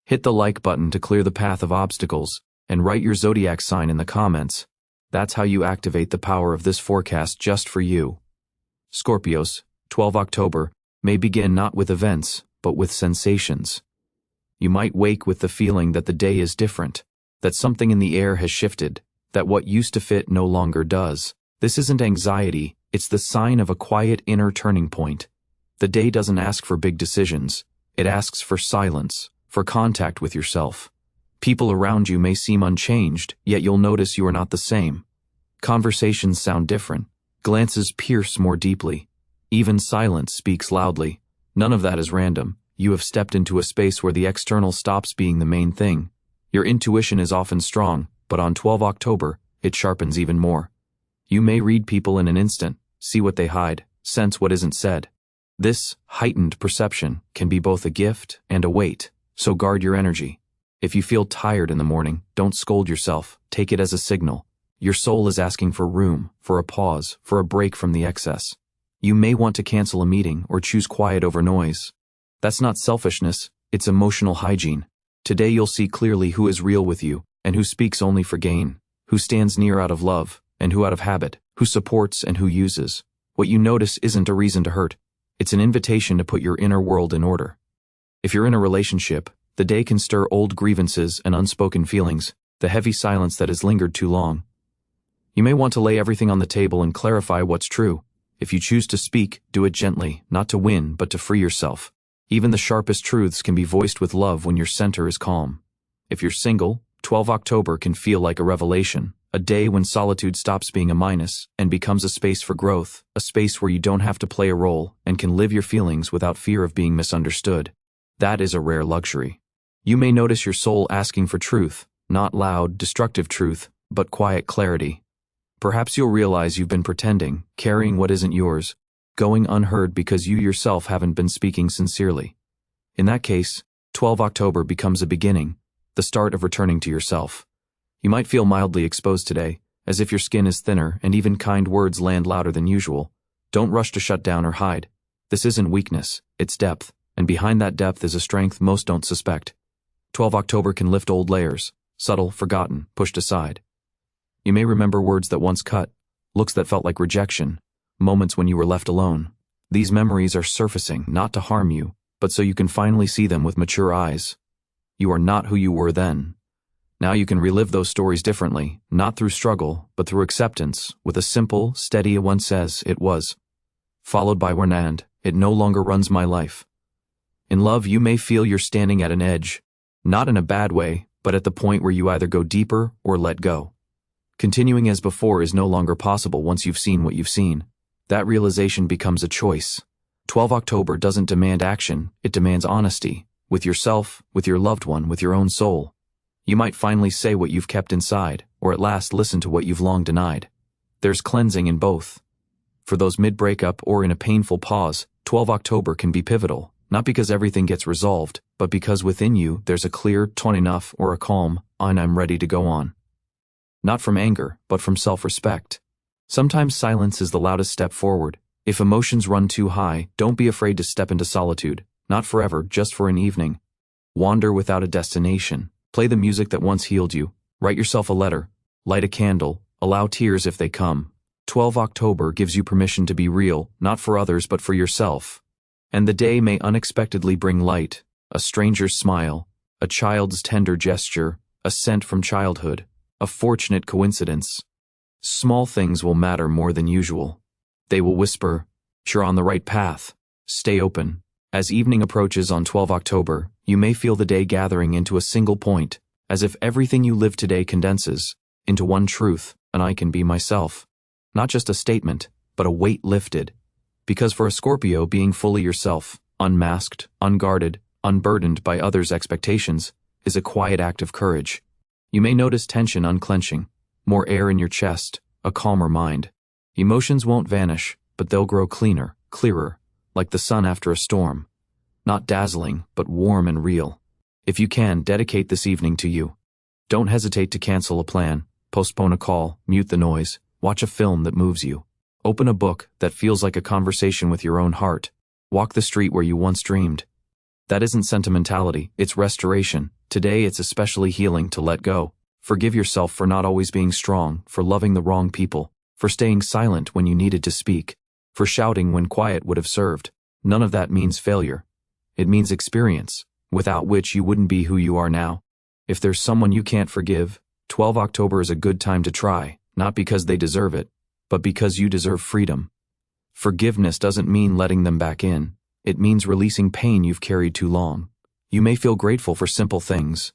Hit the like button to clear the path of obstacles, and write your zodiac sign in the comments. That's how you activate the power of this forecast just for you. Scorpios, 12 October, may begin not with events, but with sensations. You might wake with the feeling that the day is different, that something in the air has shifted, that what used to fit no longer does. This isn't anxiety, it's the sign of a quiet inner turning point. The day doesn't ask for big decisions, it asks for silence, for contact with yourself. People around you may seem unchanged, yet you'll notice you are not the same. Conversations sound different, glances pierce more deeply. Even silence speaks loudly. None of that is random. You have stepped into a space where the external stops being the main thing. Your intuition is often strong, but on 12 October, it sharpens even more. You may read people in an instant, see what they hide, sense what isn't said. This heightened perception can be both a gift and a weight, so guard your energy. If you feel tired in the morning, don't scold yourself, take it as a signal. Your soul is asking for room, for a pause, for a break from the excess. You may want to cancel a meeting or choose quiet over noise. That's not selfishness, it's emotional hygiene. Today you'll see clearly who is real with you, and who speaks only for gain, who stands near out of love, and who out of habit, who supports and who uses. What you notice isn't a reason to hurt, it's an invitation to put your inner world in order. If you're in a relationship, the day can stir old grievances and unspoken feelings, the heavy silence that has lingered too long. You may want to lay everything on the table and clarify what's true. If you choose to speak, do it gently, not to win, but to free yourself. Even the sharpest truths can be voiced with love when your center is calm. If you're single, 12 October can feel like a revelation, a day when solitude stops being a minus and becomes a space for growth, a space where you don't have to play a role and can live your feelings without fear of being misunderstood. That is a rare luxury. You may notice your soul asking for truth, not loud, destructive truth, but quiet clarity. Perhaps you'll realize you've been pretending, carrying what isn't yours, going unheard because you yourself haven't been speaking sincerely. In that case, 12 October becomes a beginning, the start of returning to yourself. You might feel mildly exposed today, as if your skin is thinner and even kind words land louder than usual. Don't rush to shut down or hide. This isn't weakness, it's depth, and behind that depth is a strength most don't suspect. 12 October can lift old layers, subtle, forgotten, pushed aside. You may remember words that once cut, looks that felt like rejection, moments when you were left alone. These memories are surfacing, not to harm you, but so you can finally see them with mature eyes. You are not who you were then. Now you can relive those stories differently, not through struggle, but through acceptance, with a simple, steady one says, it was. Followed by one and, it no longer runs my life. In love, you may feel you're standing at an edge, not in a bad way, but at the point where you either go deeper or let go. Continuing as before is no longer possible once you've seen what you've seen. That realization becomes a choice. 12 October doesn't demand action, it demands honesty, with yourself, with your loved one, with your own soul. You might finally say what you've kept inside, or at last listen to what you've long denied. There's cleansing in both. For those mid-breakup or in a painful pause, 12 October can be pivotal, not because everything gets resolved, but because within you there's a clear, "Tone enough," or a calm, "I'm ready to go on." Not from anger, but from self-respect. Sometimes silence is the loudest step forward. If emotions run too high, don't be afraid to step into solitude, not forever, just for an evening. Wander without a destination. Play the music that once healed you. Write yourself a letter. Light a candle. Allow tears if they come. 12 October gives you permission to be real, not for others but for yourself. And the day may unexpectedly bring light, a stranger's smile, a child's tender gesture, a scent from childhood, a fortunate coincidence. Small things will matter more than usual. They will whisper, "You're on the right path. Stay open." As evening approaches on 12 October, you may feel the day gathering into a single point, as if everything you live today condenses into one truth, and I can be myself. Not just a statement, but a weight lifted. Because for a Scorpio, being fully yourself, unmasked, unguarded, unburdened by others' expectations, is a quiet act of courage. You may notice tension unclenching, more air in your chest, a calmer mind. Emotions won't vanish, but they'll grow cleaner, clearer, like the sun after a storm. Not dazzling, but warm and real. If you can, dedicate this evening to you. Don't hesitate to cancel a plan, postpone a call, mute the noise, watch a film that moves you. Open a book that feels like a conversation with your own heart. Walk the street where you once dreamed. That isn't sentimentality, it's restoration, Today it's especially healing to let go. Forgive yourself for not always being strong, for loving the wrong people, for staying silent when you needed to speak, for shouting when quiet would have served. None of that means failure. It means experience, without which you wouldn't be who you are now. If there's someone you can't forgive, 12 October is a good time to try, not because they deserve it, but because you deserve freedom. Forgiveness doesn't mean letting them back in. It means releasing pain you've carried too long. You may feel grateful for simple things,